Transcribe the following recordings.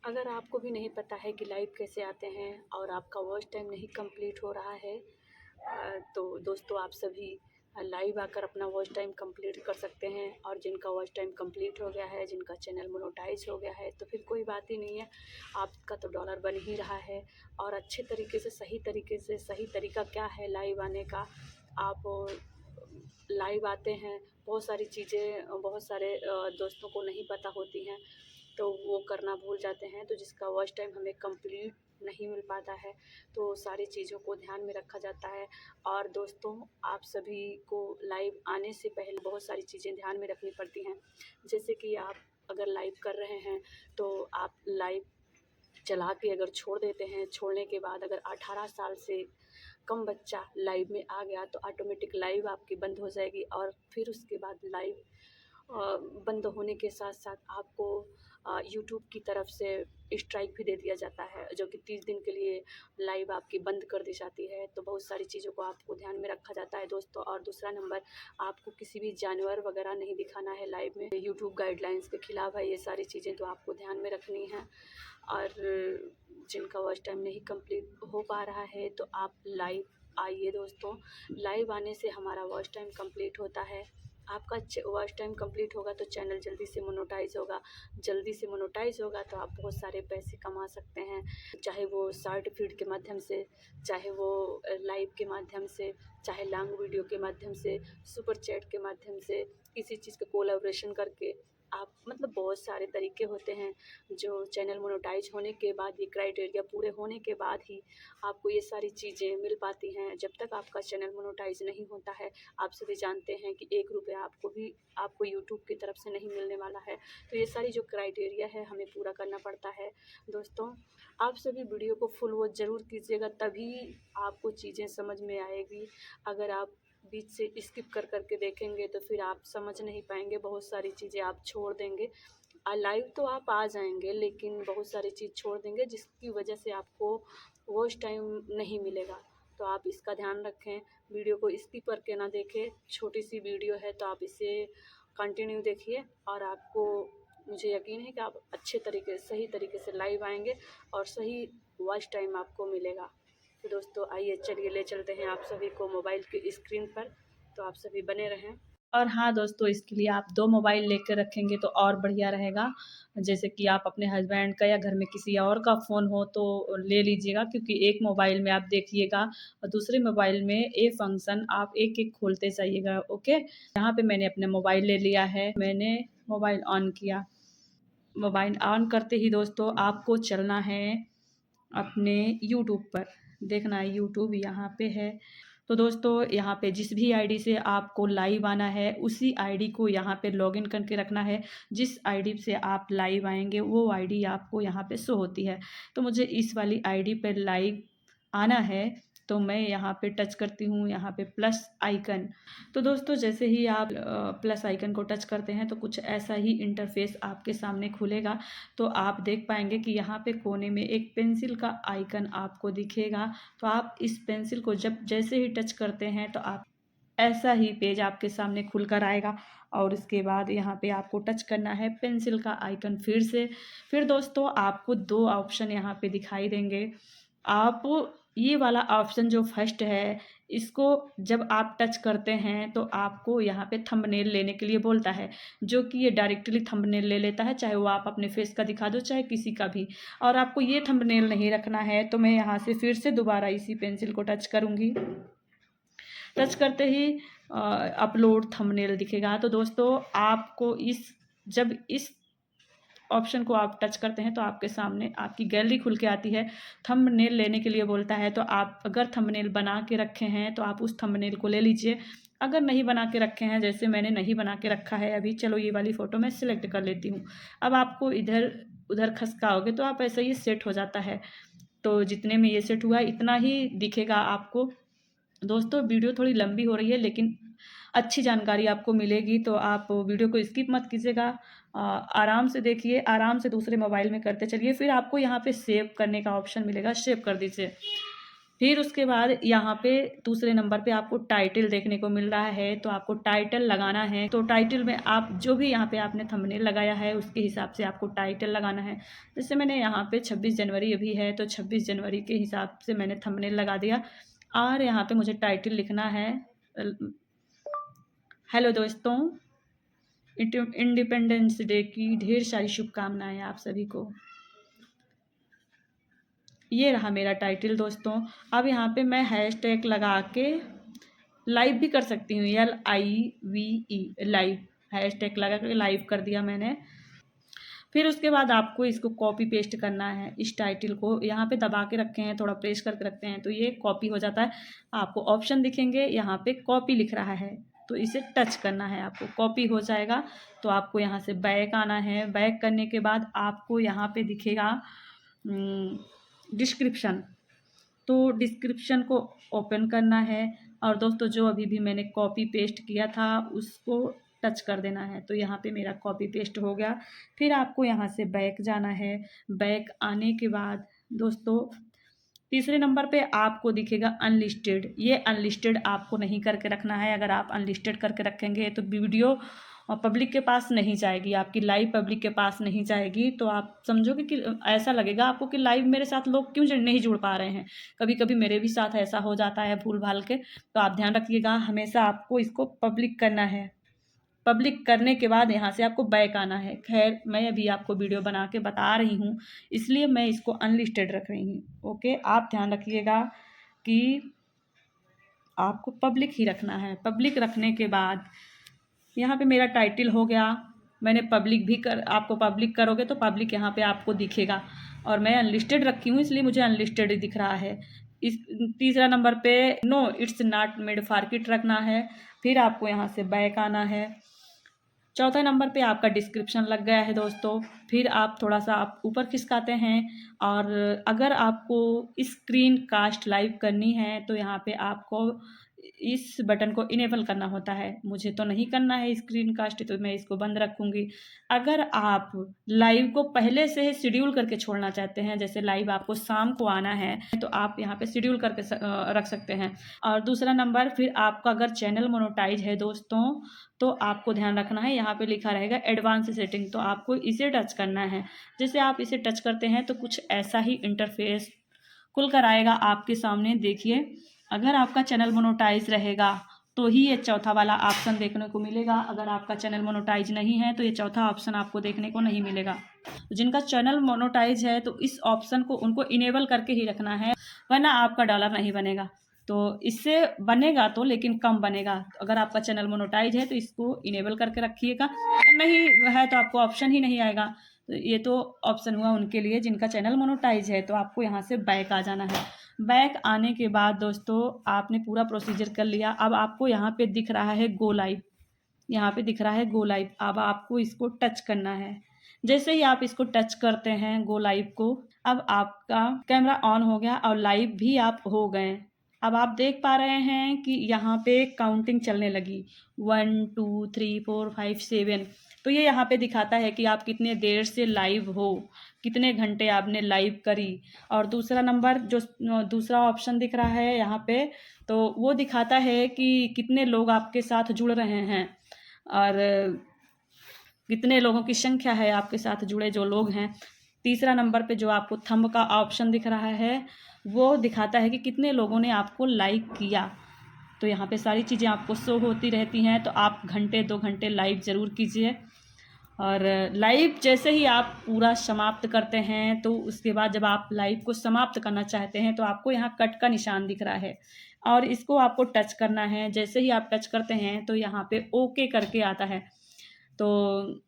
अगर आपको भी नहीं पता है कि लाइव कैसे आते हैं और आपका वॉच टाइम नहीं कंप्लीट हो रहा है, तो दोस्तों आप सभी लाइव आकर अपना वॉच टाइम कंप्लीट कर सकते हैं। और जिनका वॉच टाइम कंप्लीट हो गया है, जिनका चैनल मोनेटाइज हो गया है, तो फिर कोई बात ही नहीं है, आपका तो डॉलर बन ही रहा है। और अच्छे तरीके से, सही तरीके से, सही तरीका क्या है लाइव आने का, आप लाइव आते हैं, बहुत सारी चीज़ें बहुत सारे दोस्तों को नहीं पता होती हैं, तो वो करना भूल जाते हैं। तो जिसका वॉच टाइम हमें कंप्लीट नहीं मिल पाता है, तो सारी चीज़ों को ध्यान में रखा जाता है। और दोस्तों, आप सभी को लाइव आने से पहले बहुत सारी चीज़ें ध्यान में रखनी पड़ती हैं। जैसे कि आप अगर लाइव कर रहे हैं, तो आप लाइव चला के अगर छोड़ देते हैं, छोड़ने के बाद अगर 18 साल से कम बच्चा लाइव में आ गया, तो ऑटोमेटिक लाइव आपकी बंद हो जाएगी। और फिर उसके बाद लाइव बंद होने के साथ साथ आपको यूट्यूब की तरफ से स्ट्राइक भी दे दिया जाता है, जो कि 30 दिन के लिए लाइव आपकी बंद कर दी जाती है। तो बहुत सारी चीज़ों को आपको ध्यान में रखा जाता है दोस्तों। और दूसरा नंबर, आपको किसी भी जानवर वगैरह नहीं दिखाना है लाइव में, यूट्यूब गाइडलाइंस के खिलाफ है ये सारी चीज़ें, तो आपको ध्यान में रखनी है। और जिनका वॉच टाइम नहीं कंप्लीट हो पा रहा है, तो आप लाइव आइए दोस्तों। लाइव आने से हमारा वॉच टाइम कंप्लीट होता है। आपका वॉच टाइम कंप्लीट होगा तो चैनल जल्दी से मोनेटाइज होगा। जल्दी से मोनेटाइज होगा तो आप बहुत सारे पैसे कमा सकते हैं, चाहे वो शॉर्ट फीड के माध्यम से, चाहे वो लाइव के माध्यम से, चाहे लॉन्ग वीडियो के माध्यम से, सुपर चैट के माध्यम से, किसी चीज़ का कोलैबोरेशन करके आप, मतलब बहुत सारे तरीके होते हैं जो चैनल मोनेटाइज होने के बाद, ये क्राइटेरिया पूरे होने के बाद ही आपको ये सारी चीज़ें मिल पाती हैं। जब तक आपका चैनल मोनेटाइज नहीं होता है, आप सभी जानते हैं कि 1 रुपया आपको यूट्यूब की तरफ से नहीं मिलने वाला है। तो ये सारी जो क्राइटेरिया है, हमें पूरा करना पड़ता है दोस्तों। आप सभी वीडियो को फुल वॉच ज़रूर कीजिएगा, तभी आपको चीज़ें समझ में आएगी। अगर आप बीच से स्किप कर के देखेंगे तो फिर आप समझ नहीं पाएंगे, बहुत सारी चीज़ें आप छोड़ देंगे। लाइव तो आप आ जाएंगे, लेकिन बहुत सारी चीज़ छोड़ देंगे, जिसकी वजह से आपको वॉच टाइम नहीं मिलेगा। तो आप इसका ध्यान रखें, वीडियो को स्किप करके ना देखें। छोटी सी वीडियो है तो आप इसे कंटिन्यू देखिए, और आपको, मुझे यकीन है कि आप अच्छे तरीके से, सही तरीके से लाइव आएंगे और सही वॉच टाइम आपको मिलेगा। तो दोस्तों आइए, चलिए ले चलते हैं आप सभी को मोबाइल की स्क्रीन पर। तो आप सभी बने रहें। और हाँ दोस्तों, इसके लिए आप 2 मोबाइल लेकर रखेंगे तो और बढ़िया रहेगा। जैसे कि आप अपने हस्बैंड का या घर में किसी और का फ़ोन हो तो ले लीजिएगा, क्योंकि एक मोबाइल में आप देखिएगा और दूसरे मोबाइल में ये फ़ंक्शन आप एक-एक खोलते जाइएगा, ओके? यहाँ पे मैंने अपना मोबाइल ले लिया है, मैंने मोबाइल ऑन किया। मोबाइल ऑन करते ही दोस्तों आपको चलना है अपने यूट्यूब पर, देखना है यूट्यूब यहाँ पे है। तो दोस्तों यहाँ पे जिस भी आईडी से आपको लाइव आना है, उसी आईडी को यहाँ पे लॉगिन करके रखना है। जिस आईडी से आप लाइव आएँगे वो आईडी आपको यहाँ पे शो होती है। तो मुझे इस वाली आईडी पे लाइव आना है, तो मैं यहाँ पे टच करती हूँ, यहाँ पे प्लस आइकन। तो दोस्तों जैसे ही आप प्लस आइकन को टच करते हैं तो कुछ ऐसा ही इंटरफेस आपके सामने खुलेगा। तो आप देख पाएंगे कि यहाँ पे कोने में एक पेंसिल का आइकन आपको दिखेगा। तो आप इस पेंसिल को जब जैसे ही टच करते हैं तो आप, ऐसा ही पेज आपके सामने खुल कर आएगा। और इसके बाद यहाँ पे आपको टच करना है पेंसिल का आइकन फिर से। फिर दोस्तों आपको 2 ऑप्शन यहाँ पे दिखाई देंगे। आप ये वाला ऑप्शन जो फर्स्ट है, इसको जब आप टच करते हैं तो आपको यहाँ पे थंबनेल लेने के लिए बोलता है, जो कि ये डायरेक्टली थंबनेल ले लेता है, चाहे वो आप अपने फेस का दिखा दो, चाहे किसी का भी। और आपको ये थंबनेल नहीं रखना है, तो मैं यहाँ से फिर से दोबारा इसी पेंसिल को टच करूँगी। टच करते ही अपलोड थंबनेल दिखेगा। तो दोस्तों आपको जब इस ऑप्शन को आप टच करते हैं तो आपके सामने आपकी गैलरी खुल के आती है। थंबनेल लेने के लिए बोलता है, तो आप अगर थंबनेल बना के रखे हैं तो आप उस थंबनेल को ले लीजिए। अगर नहीं बना के रखे हैं, जैसे मैंने नहीं बना के रखा है अभी, चलो ये वाली फ़ोटो मैं सिलेक्ट कर लेती हूँ। अब आपको इधर उधर खसकाओगे तो आप ऐसे ही सेट हो जाता है। तो जितने में ये सेट हुआ है इतना ही दिखेगा आपको। दोस्तों वीडियो थोड़ी लंबी हो रही है, लेकिन अच्छी जानकारी आपको मिलेगी, तो आप वीडियो को स्किप मत कीजिएगा। आराम से देखिए, आराम से दूसरे मोबाइल में करते चलिए। फिर आपको यहाँ पे सेव करने का ऑप्शन मिलेगा, सेव कर दीजिए। फिर उसके बाद यहाँ पे दूसरे नंबर पे आपको टाइटल देखने को मिल रहा है, तो आपको टाइटल लगाना है। तो टाइटल में आप जो भी यहाँ पे आपने थंबनेल लगाया है उसके हिसाब से आपको टाइटल लगाना है। जैसे मैंने यहाँ पे 26 जनवरी अभी है, तो 26 जनवरी के हिसाब से मैंने थंबनेल लगा दिया और यहाँ पे मुझे टाइटल लिखना है, हेलो दोस्तों, इंडिपेंडेंस डे की ढेर सारी शुभकामनाएं आप सभी को। ये रहा मेरा टाइटल दोस्तों। अब यहाँ पे मैं हैशटैग लगा के लाइव भी कर सकती हूँ, LIVE लाइव, हैशटैग लगा के लाइव कर दिया मैंने। फिर उसके बाद आपको इसको कॉपी पेस्ट करना है। इस टाइटल को यहाँ पे दबा के रखे हैं, थोड़ा प्रेस करके रखते हैं तो ये कॉपी हो जाता है। आपको ऑप्शन दिखेंगे, यहाँ पे कॉपी लिख रहा है तो इसे टच करना है, आपको कॉपी हो जाएगा। तो आपको यहाँ से बैक आना है। बैक करने के बाद आपको यहाँ पे दिखेगा डिस्क्रिप्शन, तो डिस्क्रिप्शन को ओपन करना है और दोस्तों जो अभी भी मैंने कॉपी पेस्ट किया था उसको टच कर देना है। तो यहाँ पे मेरा कॉपी पेस्ट हो गया। फिर आपको यहाँ से बैक जाना है। बैक आने के बाद दोस्तों तीसरे नंबर पे आपको दिखेगा अनलिस्टेड। ये अनलिस्टेड आपको नहीं करके रखना है। अगर आप अनलिस्टेड करके रखेंगे तो वीडियो पब्लिक के पास नहीं जाएगी, आपकी लाइव पब्लिक के पास नहीं जाएगी। तो आप समझोगे कि ऐसा लगेगा आपको कि लाइव मेरे साथ लोग क्यों नहीं जुड़ पा रहे हैं। कभी कभी मेरे भी साथ ऐसा हो जाता है भूल भाल के। तो आप ध्यान रखिएगा, हमेशा आपको इसको पब्लिक करना है। पब्लिक करने के बाद यहाँ से आपको बैक आना है। खैर मैं अभी आपको वीडियो बना के बता रही हूँ इसलिए मैं इसको अनलिस्टेड रख रही हूँ। ओके, आप ध्यान रखिएगा कि आपको पब्लिक ही रखना है। पब्लिक रखने के बाद यहाँ पे मेरा टाइटल हो गया। मैंने पब्लिक भी आपको पब्लिक करोगे तो पब्लिक यहाँ पे आपको दिखेगा और मैं अनलिस्टेड रखी हूँ इसलिए मुझे अनलिस्टेड ही दिख रहा है। इस तीसरा नंबर पे no it's not made for kid रखना है। फिर आपको यहाँ से बैक आना है। चौथा नंबर पे आपका डिस्क्रिप्शन लग गया है दोस्तों। फिर आप थोड़ा सा आप ऊपर खिसकाते हैं और अगर आपको स्क्रीन कास्ट लाइव करनी है तो यहाँ पे आपको इस बटन को इनेबल करना होता है। मुझे तो नहीं करना है स्क्रीन कास्ट, तो मैं इसको बंद रखूँगी। अगर आप लाइव को पहले से ही शेड्यूल करके छोड़ना चाहते हैं, जैसे लाइव आपको शाम को आना है तो आप यहाँ पे शेड्यूल करके रख सकते हैं। और दूसरा नंबर, फिर आपका अगर चैनल मोनेटाइज है दोस्तों तो आपको ध्यान रखना है, यहाँ पे लिखा रहेगा एडवांस सेटिंग, तो आपको इसे टच करना है। जैसे आप इसे टच करते हैं तो कुछ ऐसा ही इंटरफेस खुल कर आएगा आपके सामने। देखिए, अगर आपका चैनल मोनेटाइज रहेगा तो ही ये चौथा वाला ऑप्शन देखने को मिलेगा। अगर आपका चैनल मोनेटाइज नहीं है तो ये चौथा ऑप्शन आपको देखने को नहीं मिलेगा। जिनका चैनल मोनेटाइज है तो इस ऑप्शन को उनको इनेबल करके ही रखना है, वरना आपका डॉलर नहीं बनेगा। तो इससे बनेगा तो लेकिन कम बनेगा। अगर आपका चैनल मोनेटाइज है तो इसको इनेबल करके रखिएगा, अगर नहीं है तो आपको ऑप्शन ही नहीं आएगा। तो ये तो ऑप्शन हुआ उनके लिए जिनका चैनल मोनेटाइज है। तो आपको यहाँ से बैक आ जाना है। बैक आने के बाद दोस्तों आपने पूरा प्रोसीजर कर लिया। अब आपको यहाँ पे दिख रहा है गो लाइव, यहाँ पे दिख रहा है गो लाइव। अब आपको इसको टच करना है। जैसे ही आप इसको टच करते हैं गो लाइव को, अब आपका कैमरा ऑन हो गया और लाइव भी आप हो गए। अब आप देख पा रहे हैं कि यहाँ पे काउंटिंग चलने लगी, 1 2 3 4 5 7। तो ये यहाँ पे दिखाता है कि आप कितने देर से लाइव हो, कितने घंटे आपने लाइव करी। और दूसरा नंबर जो दूसरा ऑप्शन दिख रहा है यहाँ पे, तो वो दिखाता है कि कितने लोग आपके साथ जुड़ रहे हैं और कितने लोगों की संख्या है आपके साथ जुड़े जो लोग हैं। तीसरा नंबर पे जो आपको थंब का ऑप्शन दिख रहा है वो दिखाता है कि कितने लोगों ने आपको लाइक किया। तो यहाँ पे सारी चीज़ें आपको शो होती रहती हैं। तो आप घंटे 2 घंटे लाइव ज़रूर कीजिए। और लाइव जैसे ही आप पूरा समाप्त करते हैं तो उसके बाद जब आप लाइव को समाप्त करना चाहते हैं तो आपको यहाँ कट का निशान दिख रहा है और इसको आपको टच करना है। जैसे ही आप टच करते हैं तो यहाँ पे ओके करके आता है। तो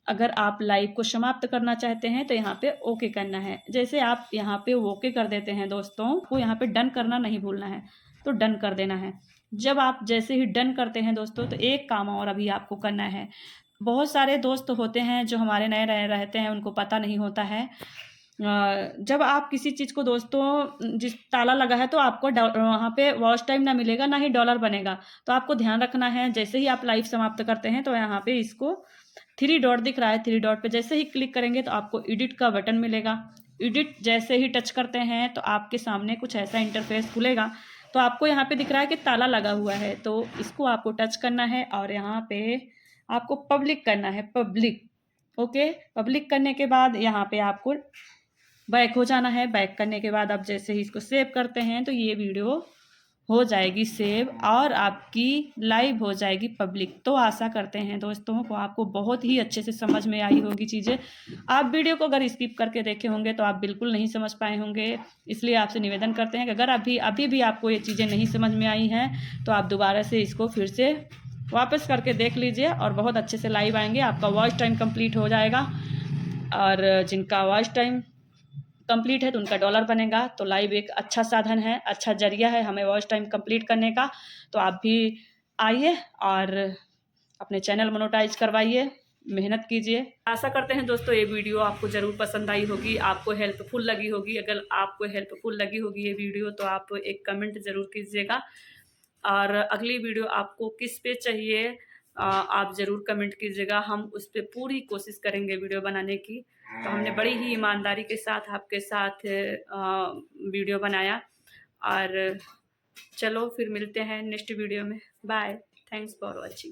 अगर आप लाइव को समाप्त करना चाहते हैं तो यहाँ पे ओके करना है। जैसे आप यहाँ पे ओके कर देते हैं दोस्तों, को यहाँ पे डन करना नहीं भूलना है, तो डन कर देना है। जब आप जैसे ही डन करते हैं दोस्तों तो एक काम और अभी आपको करना है। बहुत सारे दोस्त होते हैं जो हमारे नए रहते हैं, उनको पता नहीं होता है। जब आप किसी चीज़ को दोस्तों जिस ताला लगा है तो आपको वहाँ पे वॉच टाइम ना मिलेगा ना ही डॉलर बनेगा। तो आपको ध्यान रखना है, जैसे ही आप लाइव समाप्त करते हैं तो यहाँ पे इसको 3 डॉट दिख रहा है, 3 डॉट पे जैसे ही क्लिक करेंगे तो आपको एडिट का बटन मिलेगा। एडिट जैसे ही टच करते हैं तो आपके सामने कुछ ऐसा इंटरफेस खुलेगा। तो आपको यहाँ पे दिख रहा है कि ताला लगा हुआ है, तो इसको आपको टच करना है और यहाँ पे आपको पब्लिक करना है, पब्लिक। ओके, पब्लिक करने के बाद यहाँ पे आपको बैक हो जाना है। बैक करने के बाद आप जैसे ही इसको सेव करते हैं तो ये वीडियो हो जाएगी सेव और आपकी लाइव हो जाएगी पब्लिक। तो आशा करते हैं दोस्तों को आपको बहुत ही अच्छे से समझ में आई होगी चीज़ें। आप वीडियो को अगर स्किप करके देखे होंगे तो आप बिल्कुल नहीं समझ पाए होंगे, इसलिए आपसे निवेदन करते हैं कि अगर अभी भी आपको ये चीज़ें नहीं समझ में आई हैं तो आप दोबारा से इसको फिर से वापस करके देख लीजिए और बहुत अच्छे से लाइव आएंगे। आपका वॉच टाइम कंप्लीट हो जाएगा और जिनका वॉच टाइम कंप्लीट है तो उनका डॉलर बनेगा। तो लाइव एक अच्छा साधन है, अच्छा जरिया है हमें वॉच टाइम कंप्लीट करने का। तो आप भी आइए और अपने चैनल मोनेटाइज करवाइए, मेहनत कीजिए। आशा करते हैं दोस्तों ये वीडियो आपको ज़रूर पसंद आई होगी, आपको हेल्पफुल लगी होगी। अगर आपको हेल्पफुल लगी होगी ये वीडियो तो आप एक कमेंट ज़रूर कीजिएगा और अगली वीडियो आपको किस पे चाहिए आप ज़रूर कमेंट कीजिएगा। हम उस पर पूरी कोशिश करेंगे वीडियो बनाने की। तो हमने बड़ी ही ईमानदारी के साथ आपके साथ वीडियो बनाया और चलो फिर मिलते हैं नेक्स्ट वीडियो में। Bye, thanks for watching.